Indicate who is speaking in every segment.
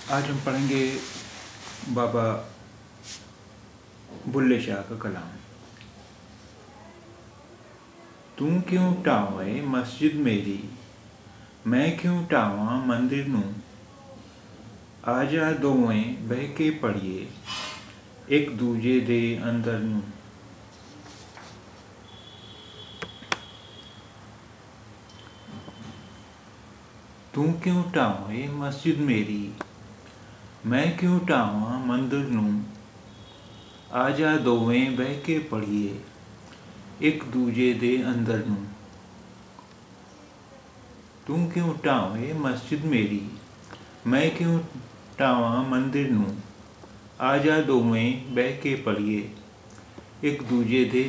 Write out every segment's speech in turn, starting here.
Speaker 1: आज हम पढ़ेंगे बाबा बुल्ले शाह का कलाम। तू क्यों टावे मस्जिद मेरी, मैं क्यों टावां मंदिर नूं। आजा दोवें बह के पढ़िए एक दूजे दे अंदर नूं। तू क्यों टावे मस्जिद मेरी, मैं क्यों टावां मंदिर नूं। आजा दोवें बह के पढ़िए एक दूजे दे अंदर नूं। तू क्यों टावे मस्जिद मेरी, मैं क्यों टावां मंदिर नूं। आजा दोवें बह के पढ़िए एक दूजे दे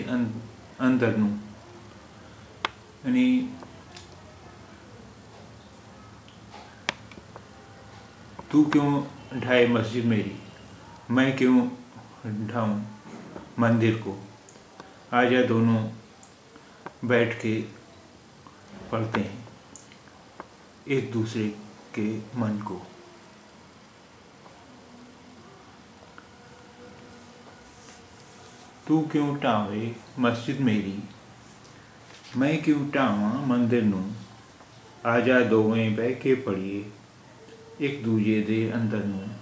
Speaker 1: अंदर नूं। यानी तू क्यों ढाए मस्जिद मेरी, मैं क्यों ढाऊं मंदिर को। आजा दोनों बैठ के पढ़ते हैं एक दूसरे के मन को। तू क्यों टावे मस्जिद मेरी, मैं क्यों टावां मंदिर नूं। आजा दोवें बह के पढ़िए एक दूजे दे अंदर नूं।